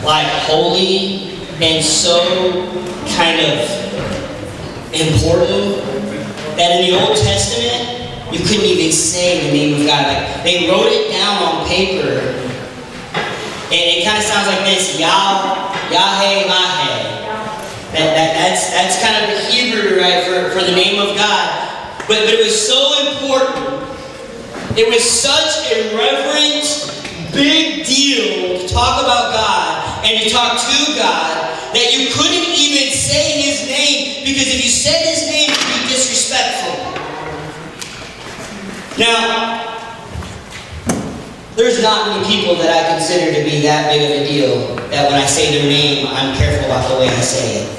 like holy and so kind of important that in the Old Testament you couldn't even say the name of God. Like they wrote it down on paper, and it kind of sounds like this: Yah, Yahweh, Maheh. That's kind of the Hebrew, right, for the name of God. But it was so important. It was such a reverent, big deal to talk about God and to talk to God that you couldn't even say His name, because if you said His name, it would be disrespectful. Now, there's not many people that I consider to be that big of a deal that when I say their name, I'm careful about the way I say it.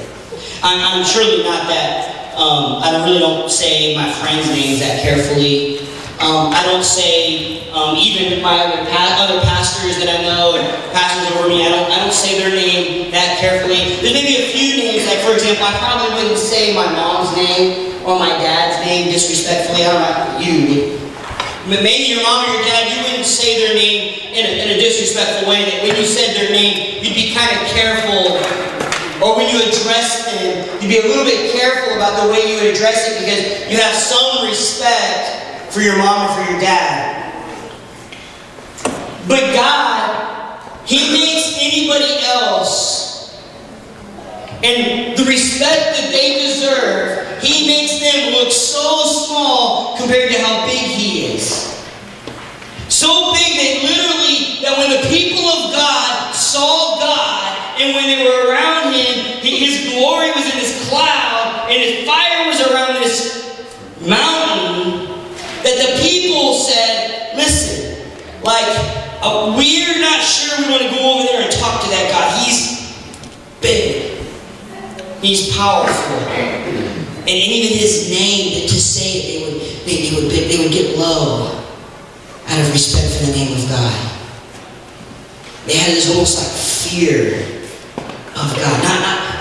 I'm surely not that. I really don't say my friends' names that carefully. I don't say even my other pastors that I know and pastors over me. I don't say their name that carefully. There's maybe a few names, like for example, I probably wouldn't say my mom's name or my dad's name disrespectfully. I don't know about you, but maybe your mom or your dad, you wouldn't say their name in a disrespectful way. That when you said their name, you'd be kind of careful. Or when you address them, you'd be a little bit careful about the way you would address it, because you have some respect for your mom or for your dad. But God, He makes anybody else, and the respect that they deserve, He makes them look so small compared to how big He is. So big that literally, that when the people of God saw God, and when they were around Him, His glory was in this cloud, and His fire was around this mountain, that the people said, listen, like, we're not sure we want to go over there and talk to that God. He's big. He's powerful. And even His name, to say it, they would get low out of respect for the name of God. They had this almost like fear of God.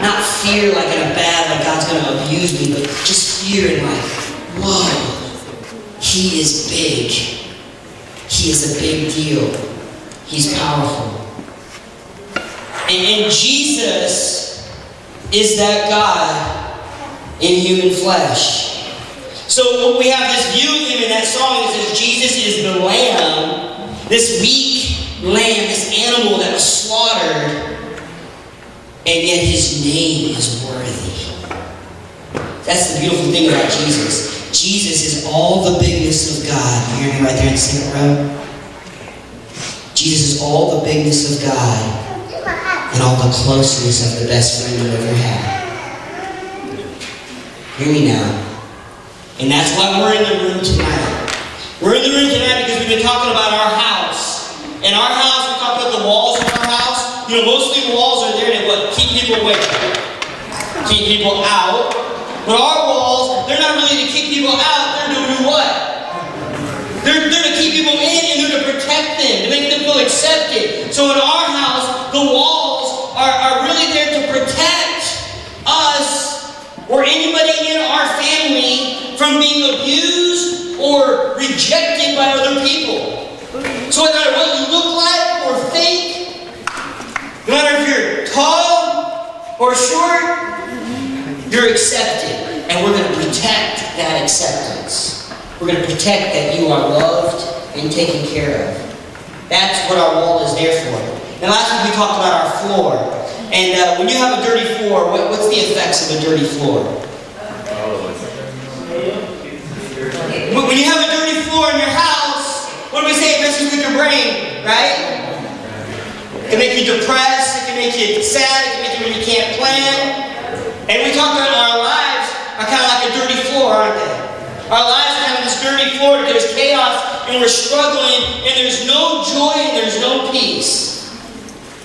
Not fear like in a bad, like God's going to abuse me, but just fear and like, whoa, He is big. He is a big deal. He's powerful. And Jesus is that God in human flesh. So we have this view of Him in that song that says Jesus is the Lamb, this weak lamb, this animal that was slaughtered, and yet His name is worthy. That's the beautiful thing about Jesus. Jesus is all the bigness of God. You hear me right there in the second row? Jesus is all the bigness of God and all the closeness of the best friend you ever had. Hear me now. And that's why we're in the room tonight. We're in the room tonight because we've been talking about our house. In our house, we talk about the walls of our house. You know, mostly walls are there to what? Keep people away. Keep people out. But our walls, they're not really to keep people out. They're to do what? They're to keep people in, and they're to protect them, to make them feel accepted. So in our house, the walls are really there to protect us or anybody in our family from being abused or rejected by other people. So no matter what you look like or think, no matter if you're tall or short, you're accepted. And we're going to protect that acceptance. We're going to protect that you are loved and taken care of. That's what our wall is there for. And last week we talked about our floor. And when you have a dirty floor, what's the effects of a dirty floor? When you have a dirty floor in your house, what do we say? It messes with your brain, right? It can make you depressed, it can make you sad, it can make you when you can't plan. And we talked about our lives are kind of like a dirty floor, aren't they? Our lives are kind of this dirty floor. There's chaos, and we're struggling, and there's no joy, and there's no peace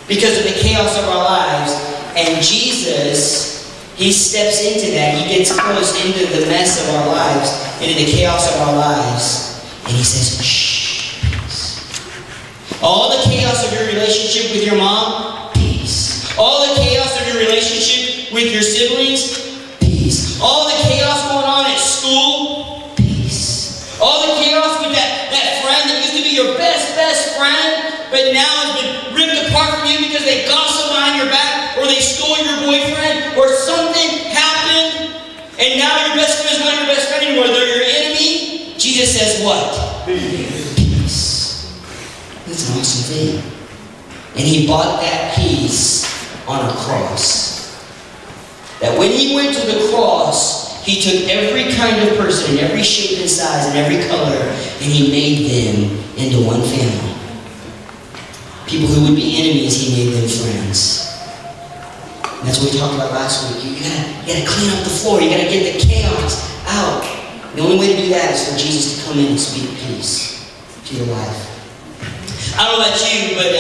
because of the chaos of our lives. And Jesus, He steps into that. He gets close into the mess of our lives, into the chaos of our lives. And He says, shh, peace. All the chaos of your relationship with your mom, peace. All the chaos of your relationship with your siblings, peace. All the chaos going on at school, peace. All the chaos with that friend that used to be your best friend, but now has been ripped apart from you because they gossip behind your back, or they stole your boyfriend, or something happened, and now your best friend is not your best friend anymore, they're your enemy, Jesus says what? Peace. That's an awesome thing. And he bought that peace on a cross. That when he went to the cross, he took every kind of person, in every shape and size, and every color, and he made them into one family. People who would be enemies, he made them friends. And that's what we talked about last week. You gotta clean up the floor. You gotta get the chaos out. The only way to do that is for Jesus to come in and speak peace to your life. I don't know about you, but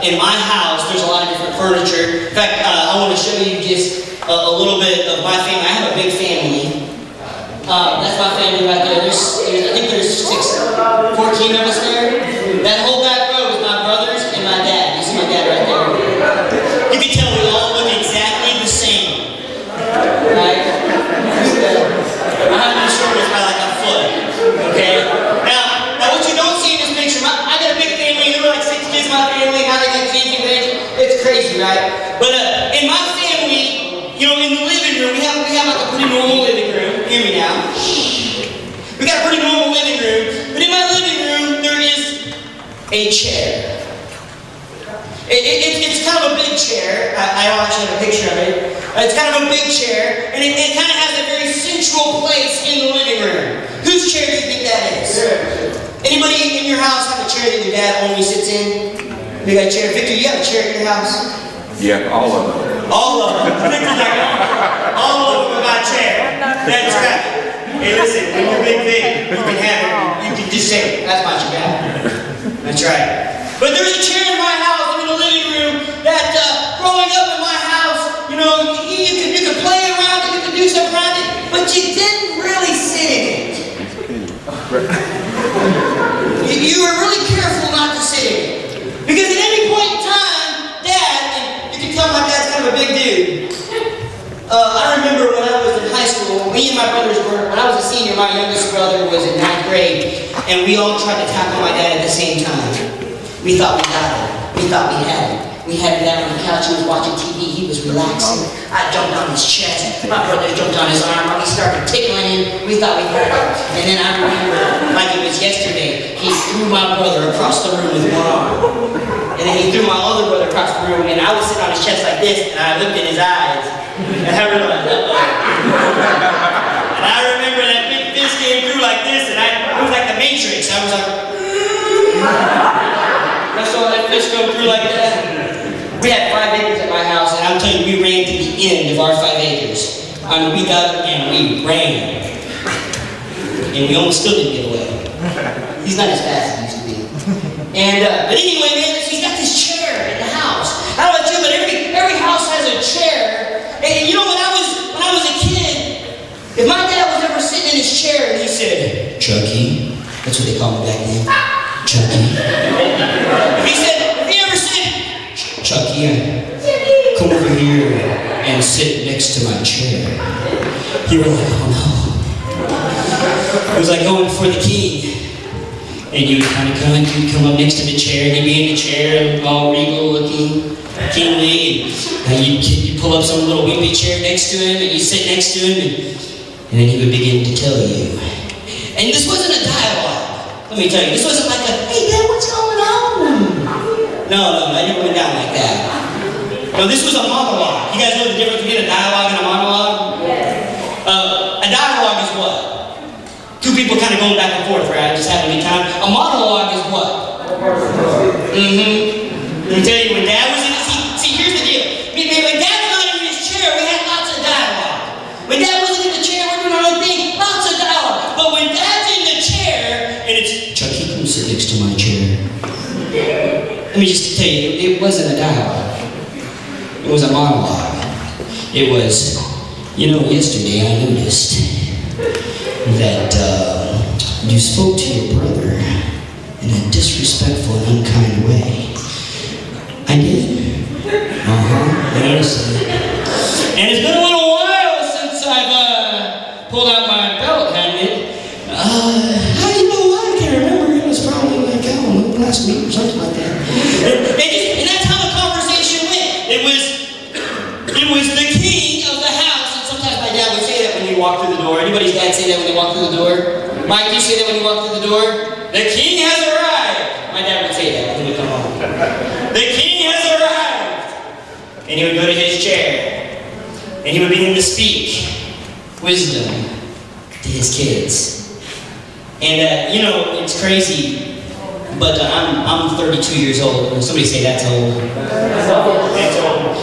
in my house, there's a lot of different furniture. In fact, I want to show you just a little bit of my family. I have a big family. That's my family right there. I think there's 14 of us there. That whole back row is my brothers and my dad. You see my dad right there. You can tell we all look exactly the same. Right? I'm not sure it's by like a foot. Okay? Now what you don't see in this picture, I got a big family. There were like 6 kids in my family. Now they got kids and grandkids. It's crazy, right? But in my family, you know, in the living room, we have like a pretty normal living room. Hear me now. We got a pretty normal living room. But in my living room, there is a chair. It's kind of a big chair. I don't actually have a picture of it. It's kind of a big chair, and it kind of has a very central place in the living room. Whose chair do you think that is? Anybody in your house have a chair that your dad only sits in? You got a chair? Victor, you have a chair in your house? Yeah, all of them. All of them. Victor's like, all of them got a chair. That's right. Hey, listen, when you're big, you can have it. You can just say, that's my chair. That's right. But there's a chair in my house, in the living room, that growing up in my house, you know, you could play around it, you could do stuff around it, but you didn't really sit in it. You were really careful not to sit in it. Because at any point in time, Dad, and you can tell my dad's kind of a big dude. I remember when I was in high school, me and my brothers were, when I was a senior, my youngest brother was in 9th grade, and we all tried to tackle my dad at the same time. We thought we got it. We thought we had it. We had him down on the couch, he was watching TV, he was relaxing. I jumped on his chest, my brother jumped on his arm, we started tickling him, we thought we had it. And then I remember, like it was yesterday, he threw my brother across the room with one arm. And then he threw my other brother across the room, and I was sitting on his chest like this, and I looked in his eyes, and I realized, and I remember that big fist came through like this, and it was like the Matrix. I was like, I saw that fist go through like that. We had 5 acres at my house, and I'm telling you, we ran to the end of our 5 acres. I mean, we got up and we ran. And we almost still didn't get away. He's not as fast as he used to be. And, but anyway, man, he's got this chair in the house. I don't know about you, but every house has a chair. And you know, when I was a kid, if my dad was ever sitting in his chair and he said, Chucky, that's what they called me back then, Chucky. He said, if he ever said, Chucky, come over here and sit next to my chair. You were like, oh no. It was like going before the king. And you would kind of come up next to the chair, and he'd be in the chair, all regal looking, kingly, and you'd pull up some little wimpy chair next to him, and you sit next to him, and then he would begin to tell you. And this wasn't a dialogue. Let me tell you, this wasn't like a, hey Dad, what's going on? No, I never went down like that. No, this was a monologue. You guys know the difference between a dialogue and a monologue? Yes. A dialogue is what? 2 people kind of going back and forth, right? Just having a good time. A monologue is what? Let me tell you, when Dad was in his, see, here's the deal. When Dad was not in his chair, we had lots of dialogue. When Dad wasn't in the chair, we're doing our own thing, lots of dialogue. But when Dad's in the chair, and it's, Chucky, come sit next to my chair. Let me just tell you, it wasn't a dialogue. It was a monologue. It was, you know, yesterday I noticed that you spoke to your brother in a disrespectful and unkind way. I did. I noticed it. And it's been a little while since I've pulled out my belt, hadn't it? How do you know why? I can't remember. It was probably like, last week or something like that. And that's how the conversation went. It was, Reuben was the king of the house. And sometimes my dad would say that when we walk through the door. Anybody's dad say that when they walk through the door? Mike, you say that when you walk through the door? The king has arrived. My dad would say that when he would come home. The king has arrived. And he would go to his chair. And he would begin to speak wisdom to his kids. And, it's crazy, but I'm 32 years old. When somebody say that's old. That's old.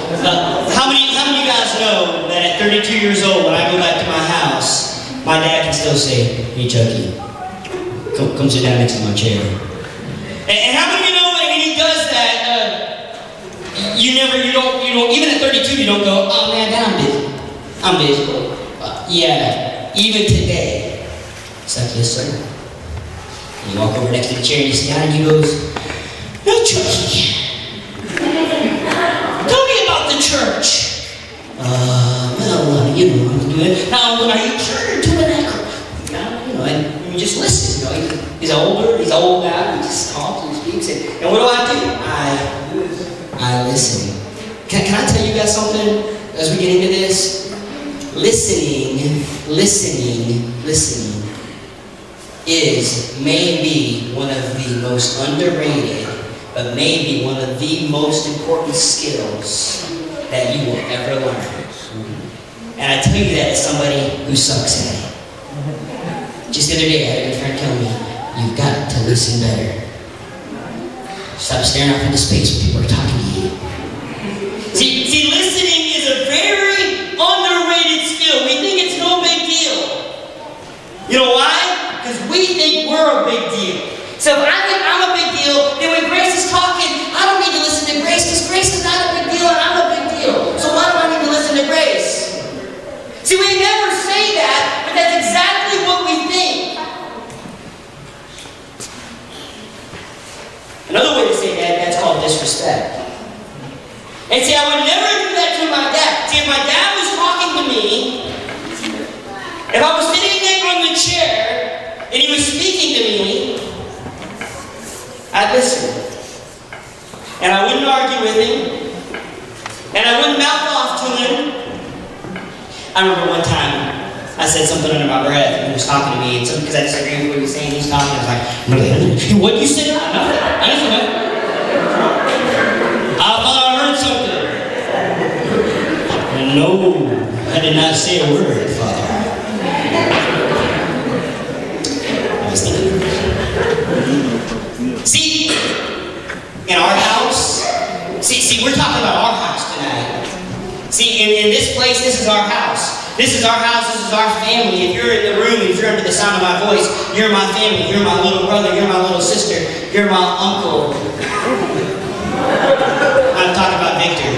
How many of you guys know that at 32 years old, when I go back to my house, my dad can still say, "Hey, Chucky, come sit down next to my chair." And how many of you know when he does that, you don't, even at 32, you don't go, "Oh man, Dad, I'm busy. Yeah, even today. It's like, "Yes, sir." And you walk over next to the chair and you sit down and he goes, "No, Chucky. Tell me about the church." I'm doing it. Now, are you sure you're doing that? And you just listen. He's old now. He just talks and speaks. And what do? I listen. Can I tell you guys something as we get into this? Listening is maybe one of the most underrated, but maybe one of the most important skills that you will ever learn. And I tell you that as somebody who sucks at it. Just the other day, I had a good friend tell me, "You've got to listen better. Stop staring off into space when people are talking to you." See, listening is a very underrated skill. We think it's no big deal. You know why? Because we think we're a big deal. So if I think I'm a big deal, then when Grace is talking, I don't need to listen to Grace because Grace is not a big deal and I'm a big deal. So why do I need to listen to Grace? See, we never say that, but that's exactly what we think. Another way to say that's called disrespect. And see, I would never do that to my dad. See, if my dad was talking to me, if I was sitting there on the chair and he was speaking to me, I'd listen. And I wouldn't argue with him. And I wouldn't mouth off to him. I remember one time I said something under my breath and he was talking to me, and because I disagreed with what he was saying, he's talking. I was like, "What did you say?" "Nothing. I didn't say nothing. I thought I heard something." And no, I did not say a word, Father. I was thinking. See, in our house, see, we're talking about our house tonight. See, in this place, this is our house. This is our house, this is our family. If you're in the room, if you're under the sound of my voice, you're my family. You're my little brother, you're my little sister, you're my uncle. I'm talking about Victor.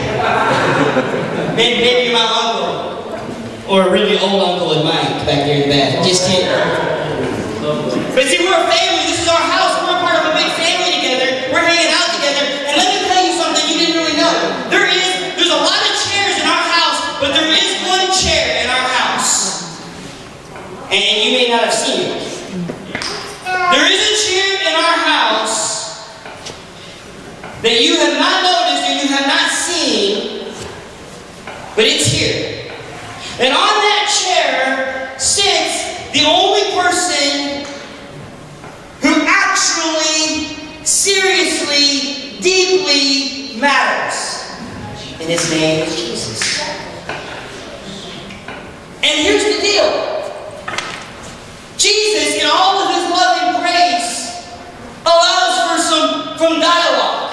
Maybe you're my uncle. Or a really old uncle in Mike back there in the back. Just kidding. But see, we're a family. This is our house. We're a part of a big family together. We're hanging out together. And let me tell you something you didn't really know. There's a lot of chairs in our house, but there is one chair in our house. And you may not have seen it. There is a chair in our house that you have not noticed or you have not seen, but it's here. And on that chair sits the only person who actually, seriously, deeply matters. And his name is Jesus. And here's the deal. Jesus, in all of his love and grace, allows for some dialogue.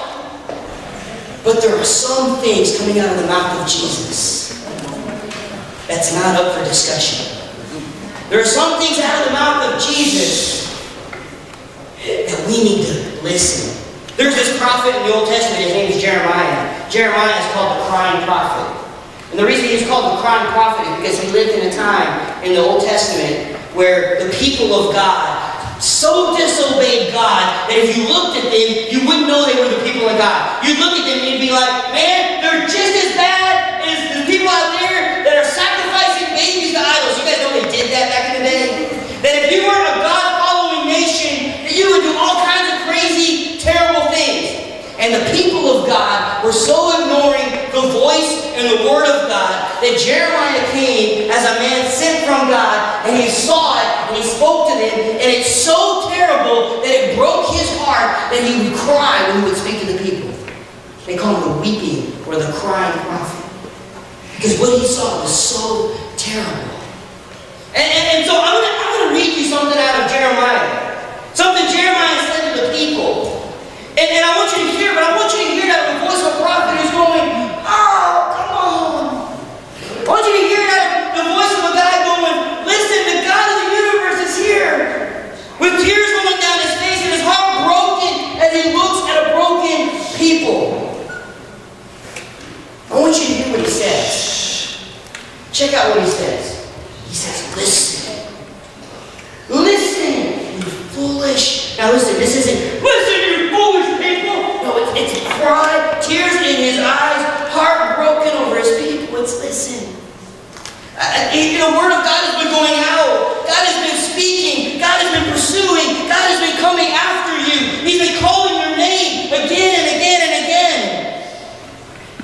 But there are some things coming out of the mouth of Jesus that's not up for discussion. There are some things out of the mouth of Jesus that we need to listen. There's this prophet in the Old Testament, his name is Jeremiah. Jeremiah is called the crying prophet. And the reason he's called the crying prophet is because he lived in a time in the Old Testament where the people of God so disobeyed God that if you looked at them, you wouldn't know they were the people of God. You'd look at them and you'd be like, man, they're just as bad as the people out there that are sacrificing babies to idols. You guys know they did that back in the day? That if you weren't a God-following nation, that you would do all kinds of crazy, terrible things. And the people of God were so ignoring the voice and the word of God, that Jeremiah came as a man sent from God, and he saw it, and he spoke to them, and it's so terrible that it broke his heart that he would cry when he would speak to the people. They call him the weeping or the crying prophet. Because what he saw was so terrible. And so I'm going to read you something out of Jeremiah. Something Jeremiah said to the people. And I want you to hear, but I want you to hear that the voice of a prophet who's going, oh, come on. I want you to hear that the voice of a guy going, listen, the God of the universe is here. With tears rolling down his face and his heart broken as he looks at a broken people. I want you to hear what he says. Check out what he says. He says, listen. Listen, you foolish. Now listen, this isn't, listen, you foolish people. No, it's a cry, tears in his eyes, heart broken over his people. It's listen. The word of God has been going out. God has been speaking. God has been pursuing. God has been coming after you. He's been calling your name again and again and again.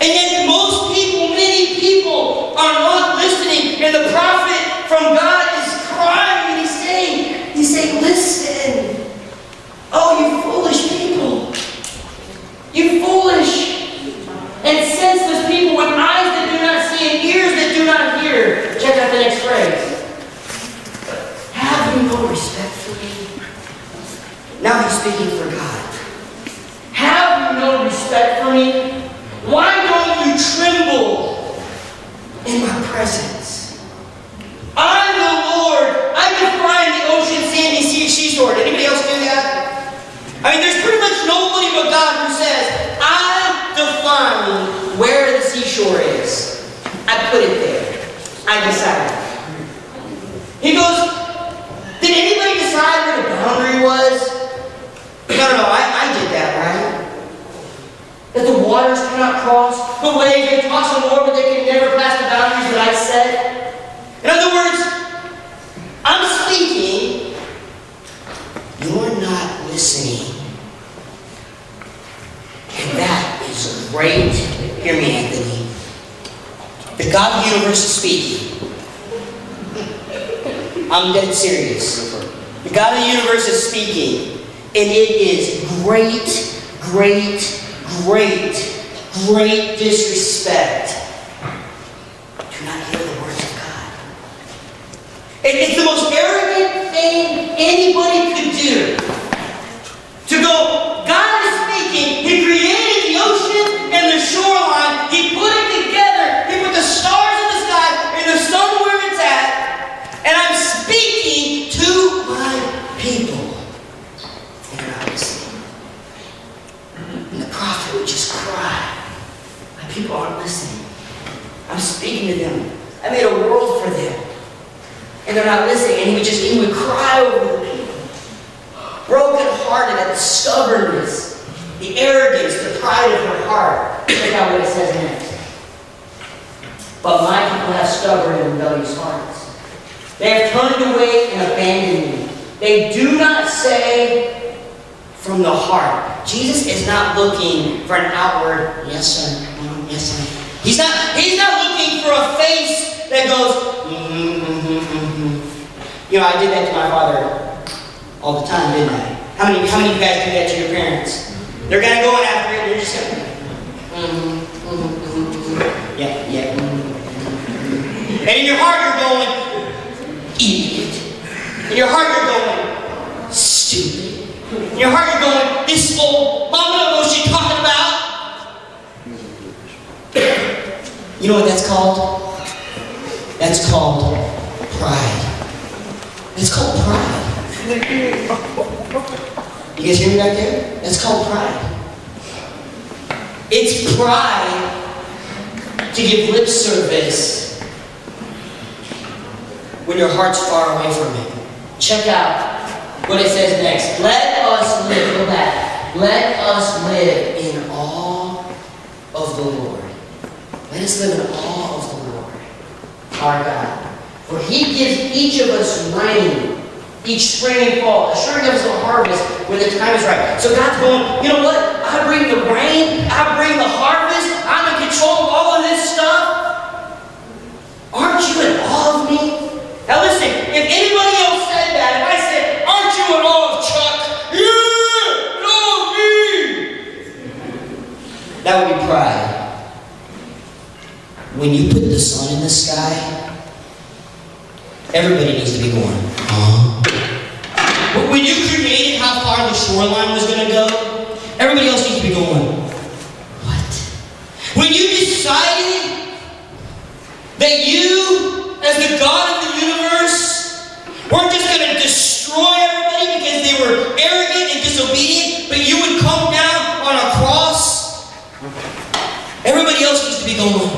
And yet most people, many people are not listening. And the prophet from God is crying and he's saying, listen. Oh, you foolish people. You foolish and senseless people with eyes that do not see and ears that do not hear. Check out the next phrase. Have you no respect for me? Now he's speaking for God. Have you no respect for me? Why don't you tremble in my presence? I'm the Lord. I define the ocean, sandy seashore. Did anybody else do that? I mean, there's pretty much nobody but God who says, I define where the seashore is. I put it there. I decided. He goes, did anybody decide where the boundary was? No, I did that, right? That the waters cannot cross, the waves may toss them over, but they can never pass the boundaries that I set. In other words, I'm speaking, you're not listening. And that is great. Hear me, Anthony. The God of the universe is speaking. I'm dead serious. The God of the universe is speaking. And it is great, great, great, great disrespect to not hear the words of God. It's the most arrogant thing anybody could do. To go, God is speaking, He created the ocean and the shoreline, He put it together, He put the stars in the sky and the sun where it's at, and I'm speaking to my people. And they're not listening. And the prophet would just cry. My people aren't listening. I'm speaking to them. I made a world for them. And they're not listening. And he would cry over the people. Broken-hearted at the stubbornness, the arrogance, the pride of her heart. Check out what it says next. But my people have stubborn and rebellious hearts. They have turned away and abandoned me. They do not say from the heart. Jesus is not looking for an outward, yes sir, yes sir. He's not looking for a face that goes, You know, I did that to my father all the time, didn't I? How many of you guys do that to your parents? They're kind of going after it, and you're just going, yeah. And in your heart you're going, idiot. In your heart you're going, stupid. In your heart you're going, this old mama don't know what she's talking about. You know what that's called? That's called pride. It's called pride. You guys hear me back there? That's called pride. It's pride to give lip service when your heart's far away from it. Check out what it says next. Let us live. Go back. Let us live in awe of the Lord. Let us live in awe of the Lord, our God. For He gives each of us rain, each spring and fall, assuring us of a harvest when the time is right. So God's going, you know what? I bring the rain, I bring the harvest, I'm in control of all That would be pride. When you put the sun in the sky, everybody needs to be going, huh? But when you created how far the shoreline was going to go, everybody else needs to be going, what? When you decided that you, as the God of the universe, weren't just going to destroy everybody because they were arrogant and disobedient, but you would come down on a cross, everybody else needs to be going,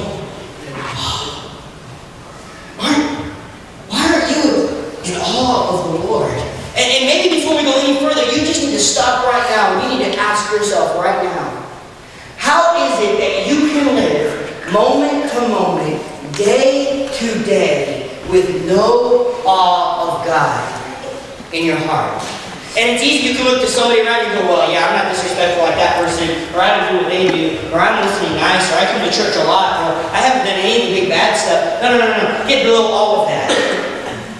why aren't you in awe of the Lord? And maybe before we go any further, you just need to stop right now. You need to ask yourself right now, how is it that you can live moment to moment, day to day, with no awe of God in your heart? And it's easy, you can look to somebody around you and go, well, yeah, I'm not disrespectful like that person, or I don't do what they do, or I'm listening nice, or I come to church a lot, or I haven't done any big bad stuff. No. Get below all of that.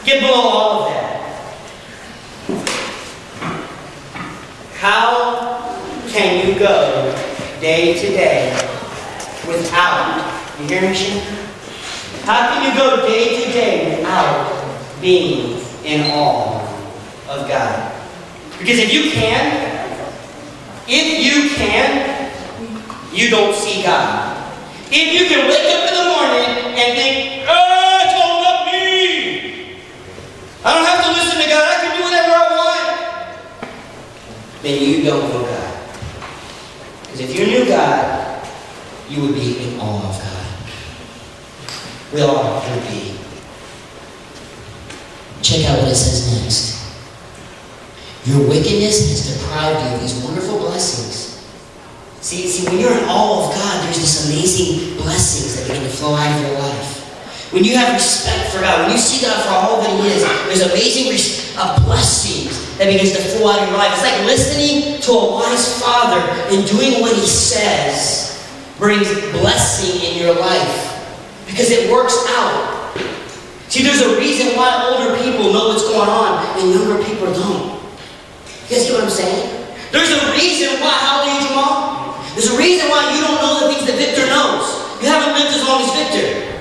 Get below all of that. How can you go day to day without, you hear me, Shane? How can you go day to day without being in awe of God? Because if you can, you don't see God. If you can wake up in the morning and think, oh, it's all about me. I don't have to listen to God. I can do whatever I want. Then you don't know God. Because if you knew God, you would be in awe of God. We all would be. Check out what it says next. Your wickedness has deprived you of these wonderful blessings. See, when you're in awe of God, there's this amazing blessings that begin to flow out of your life. When you have respect for God, when you see God for all that He is, there's amazing blessings that begins to flow out of your life. It's like listening to a wise father and doing what he says brings blessing in your life because it works out. See, there's a reason why older people know what's going on and younger people don't. You guys get what I'm saying? There's a reason why. How old are you, Jamal? There's a reason why you don't know the things that Victor knows. You haven't lived as long as Victor.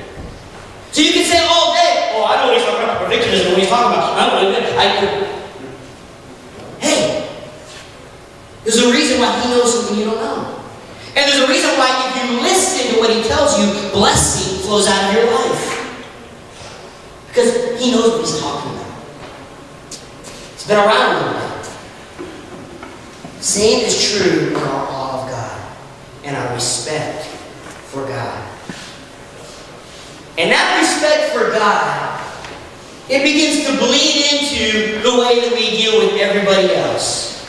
So you can say all day, oh, I know what he's talking about, or Victor doesn't know what he's talking about. I don't know. Hey, there's a reason why he knows something you don't know. And there's a reason why if you listen to what he tells you, blessing flows out of your life. Because he knows what he's talking about. It's been around a little bit. Same is true in our awe of God and our respect for God. And that respect for God, it begins to bleed into the way that we deal with everybody else.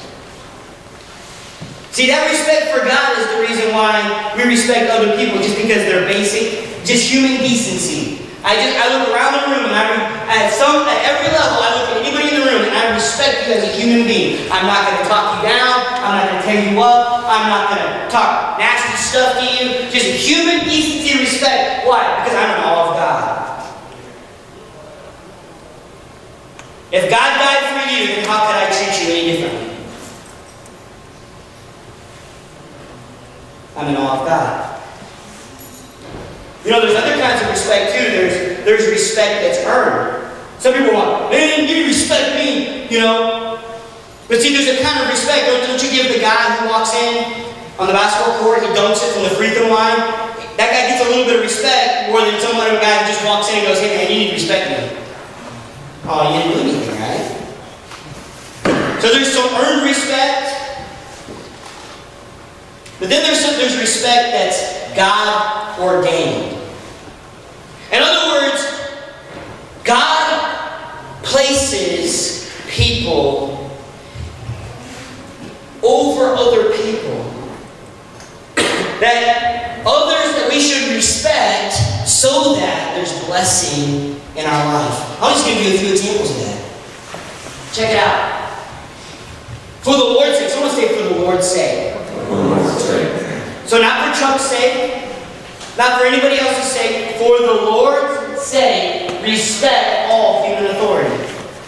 See, that respect for God is the reason why we respect other people, just because they're basic, just human decency. I look around the room and at every level, I look at anybody in the room and I respect you as a human being. I'm not going to talk you down. I'm not going to tear you up. I'm not going to talk nasty stuff to you. Just human decency and respect. Why? Because I'm in awe of God. If God died for you, then how could I treat you any differently? I'm in awe of God. You know, there's other kinds of respect too. There's respect that's earned. Some people want, man, you respect me, you know. But see, there's a kind of respect. Don't you give the guy who walks in on the basketball court, he dunks it from the free throw line. That guy gets a little bit of respect more than some other guy who just walks in and goes, hey man, you need to respect me. Oh, you didn't do anything, right? So there's some earned respect. But then there's respect that's God ordained. In other words, God places people over other people. That others that we should respect so that there's blessing in our life. I'll just give you a few examples of that. Check it out. For the Lord's sake. Someone say, for the Lord's sake. So not for Chuck's sake, not for anybody else's sake, for the Lord's sake, respect all human authority.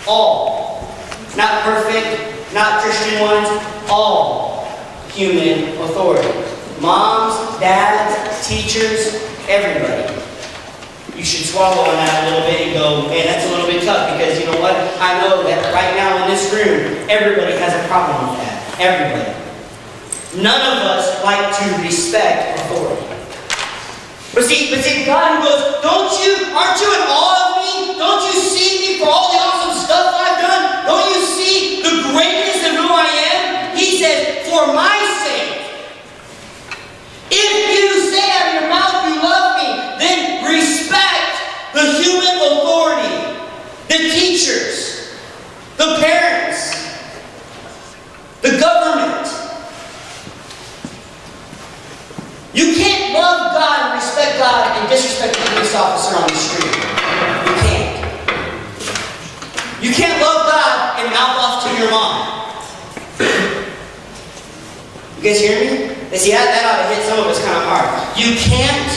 All. Not perfect, not Christian ones, all human authority. Moms, dads, teachers, everybody. You should swallow on that a little bit and go, man, that's a little bit tough, because you know what? I know that right now in this room, everybody has a problem with that. Everybody. None of us like to respect authority. But see, God who goes, aren't you in awe of me? Don't you see me for all the awesome stuff I've done? Don't you see the greatness of who I am? He says, for my sake, if you say out of your mouth you love me, then respect the human authority, the teachers, the parents, the government. You can't love God and respect God and disrespect the police officer on the street. You can't. You can't love God and mouth off to your mom. You guys hear me? And see, that ought to hit some of us kind of hard. You can't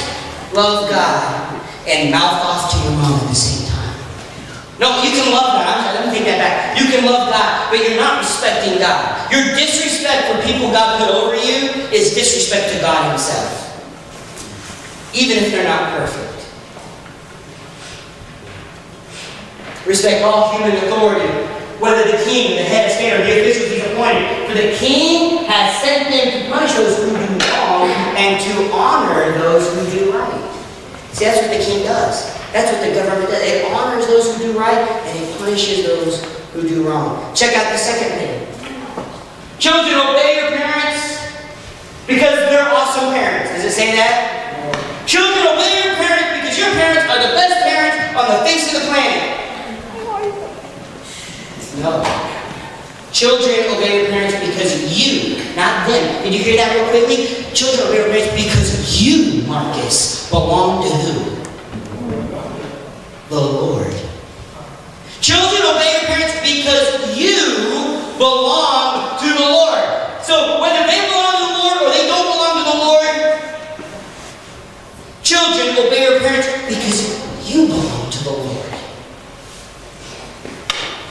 love God and mouth off to your mom at the same time. No, you can love God. I'm sorry, let me take that back. You can love God, but you're not respecting God. Your disrespect for people God put over you is disrespect to God Himself. Even if they're not perfect. Respect all human authority, whether the king, the head of state, or the officials He's appointed. For the king has sent them to punish those who do wrong and to honor those who do right. See, that's what the king does. That's what the government does. It honors those who do right, and it punishes those who do wrong. Check out the second thing. Children, obey your parents because they're awesome parents. Does it say that? Children, obey your parents because your parents are the best parents on the face of the planet. No. Children, obey your parents because you, not them. Did you hear that real quickly? Children, obey your parents because you, Marcus, belong to who? The Lord. Children, obey your parents because you belong to the Lord. So whether they belong to the Lord or they don't belong to the Lord, children, obey your parents because you belong to the Lord.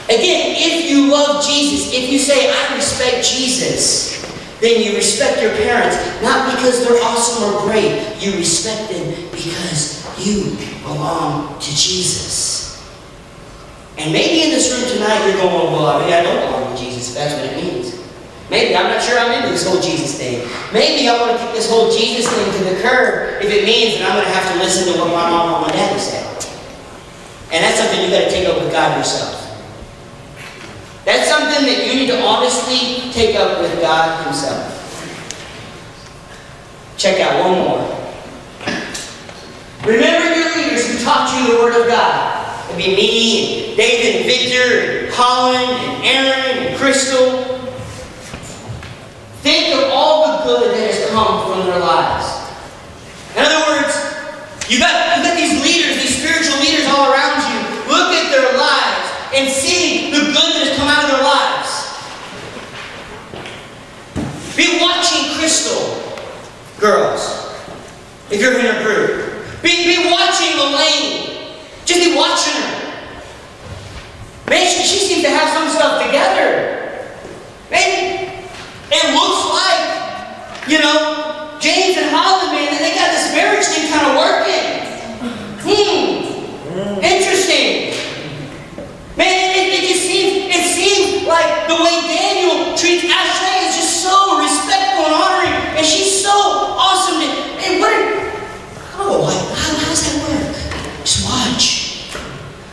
Again, if you love Jesus, if you say, I respect Jesus, then you respect your parents, not because they're awesome or great. You respect them because you belong to Jesus. And maybe in this room tonight you're going, well, maybe I don't belong to Jesus, if that's what it means. Maybe, I'm not sure I'm into this whole Jesus thing. Maybe I want to kick this whole Jesus thing to the curb if it means that I'm going to have to listen to what my mom or my daddy said. And that's something you've got to take up with God yourself. That's something that you need to honestly take up with God Himself. Check out one more. Remember your leaders who taught you the Word of God. It'd be me, and David, and Victor, and Colin, and Aaron, and Crystal. Think of all the good that has come from their lives. In other words, you got these leaders, these spiritual leaders all around you. Look at their lives and see the good that has come out of their lives. Be watching Crystal, girls, if you're in her group. Be watching Elaine. Just be watching her. Man, she seems to have some stuff together. Man, it looks like, James and Holland, man, they got this marriage thing kind of working. Interesting. Man, it seems like the way Daniel treats Ashley is just so respectful and honoring, and she's so awesome. How does that work? Just watch.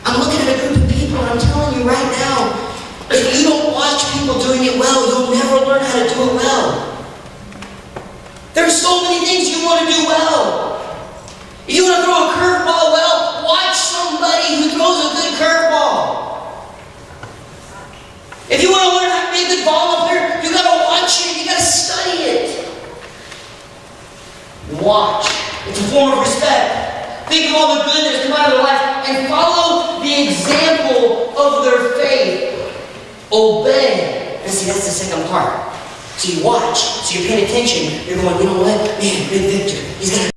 I'm looking at a group of people, and I'm telling you right now, if you don't watch people doing it well, you'll never learn how to do it well. There's so many things you want to do well. If you want to throw a curveball well, watch somebody who throws a good curveball. If you want to learn how to be a good ball player, you got to watch it. You got to study it. Watch. It's a form of respect. Think of all the good that has come out of their life and follow the example of their faith. Obey. And see, that's the second part. So you watch. So you're paying attention. You're going, you know what? Man, Big Victor, he's got